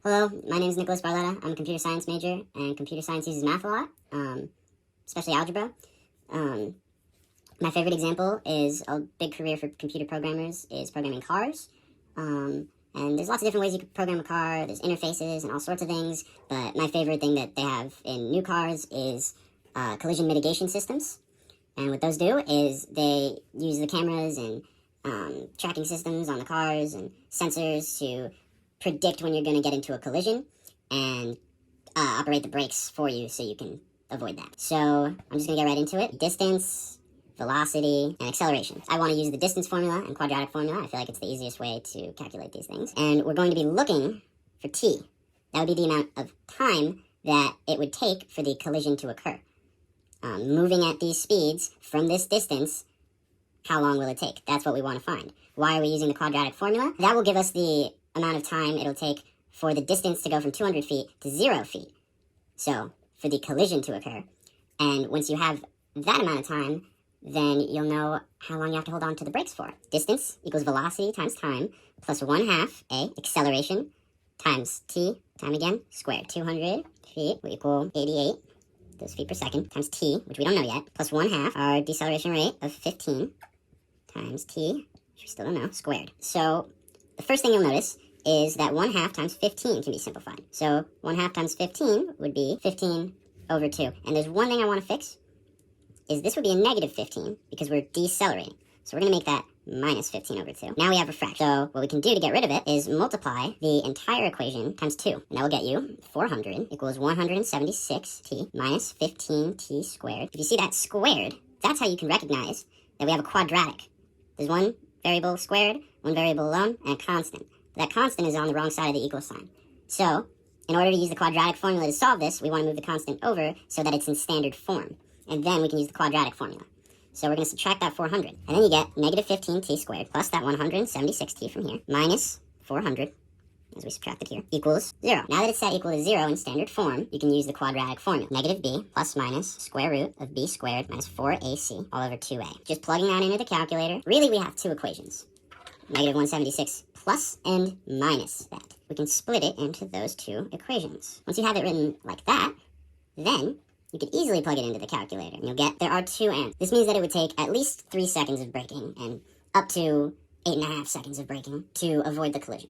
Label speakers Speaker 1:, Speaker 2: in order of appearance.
Speaker 1: Hello, my name is Nicholas Barletta. I'm a computer science major, and computer science uses math a lot, especially algebra. My favorite example is a big career for computer programmers is programming cars. And there's lots of different ways you can program a car. There's interfaces and all sorts of things, but my favorite thing that they have in new cars is collision mitigation systems. And what those do is they use the cameras and tracking systems on the cars and sensors to predict when you're going to get into a collision and operate the brakes for you so you can avoid that. So I'm just going to get right into it. Distance, velocity, and acceleration. I want to use the distance formula and quadratic formula. I feel like it's the easiest way to calculate these things. And we're going to be looking for t. That would be the amount of time that it would take for the collision to occur. Moving at these speeds from this distance, how long will it take? That's what we want to find. Why are we using the quadratic formula? That will give us the amount of time it'll take for the distance to go from 200 feet to 0 feet. So, for the collision to occur. And once you have that amount of time, then you'll know how long you have to hold on to the brakes for. Distance equals velocity times time plus 1/2 a, acceleration, times t, time again, squared. 200 feet will equal 88, those feet per second, times t, which we don't know yet, plus 1/2 our deceleration rate of 15, times t, which we still don't know, squared. So, the first thing you'll notice is that 1/2 times 15 can be simplified. So 1/2 times 15 would be 15 over 2. And there's one thing I want to fix, is this would be a negative 15 because we're decelerating. So we're going to make that minus 15 over 2. Now we have a fraction. So what we can do to get rid of it is multiply the entire equation times 2. And that will get you 400 equals 176t minus 15t squared. If you see that squared, that's how you can recognize that we have a quadratic. There's one variable squared, one variable alone, and a constant. That constant is on the wrong side of the equal sign. So, in order to use the quadratic formula to solve this, we want to move the constant over so that it's in standard form. And then we can use the quadratic formula. So we're going to subtract that 400. And then you get negative 15t squared plus that 176t from here minus 400, as we subtracted here, equals 0. Now that it's set equal to 0 in standard form, you can use the quadratic formula. Negative b plus minus square root of b squared minus 4ac all over 2a. Just plugging that into the calculator. Really, we have two equations. Negative 176 plus and minus that. We can split it into those two equations. Once you have it written like that, then you could easily plug it into the calculator. And you'll get, there are two answers. This means that it would take at least 3 seconds of braking and up to 8.5 seconds of braking to avoid the collision.